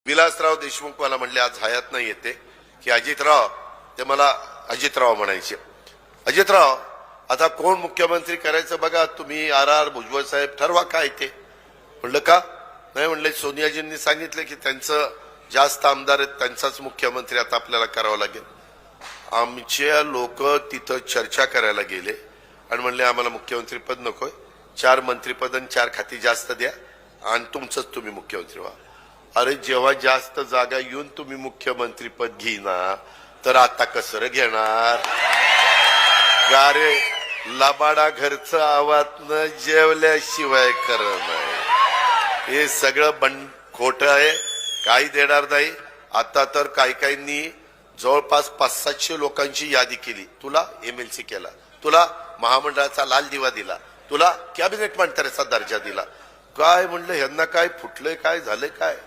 विलासराव देशमुख मला म्हणले आज हयात नाही येते की अजितराव, ते मला अजितराव म्हणायचे. अजितराव आता कोण मुख्यमंत्री करायचं बघा, तुम्ही आर भुजबळ साहेब ठरवा काय ते. म्हणलं का नाही, म्हणले सोनियाजींनी सांगितलं की त्यांचं जास्त आमदार आहेत, त्यांचाच मुख्यमंत्री आता आपल्याला करावं लागेल. आमचे लोक तिथं चर्चा करायला गेले आणि म्हणले आम्हाला मुख्यमंत्री पद नकोय, 4 मंत्रीपद आणि 4 खाती जास्त द्या आणि तुमचंच तुम्ही मुख्यमंत्री व्हा. अरे जेव्हा जास्त जागा येऊन तुम्ही मुख्यमंत्री पद घेणार तर आता कसं घेणार? गारे लबाडा घरचं आवातनं जेवल्याशिवाय करत नाही. हे सगळं खोट आहे, काही देणार नाही. आता तर काहींनी जवळपास 500-700 लोकांची यादी केली. तुला MLC केला, तुला महामंडळाचा लाल दिवा दिला, तुला कॅबिनेट मंत्र्याचा दर्जा दिला. काय म्हणलं ह्यांना काय फुटलंय, काय झालंय काय?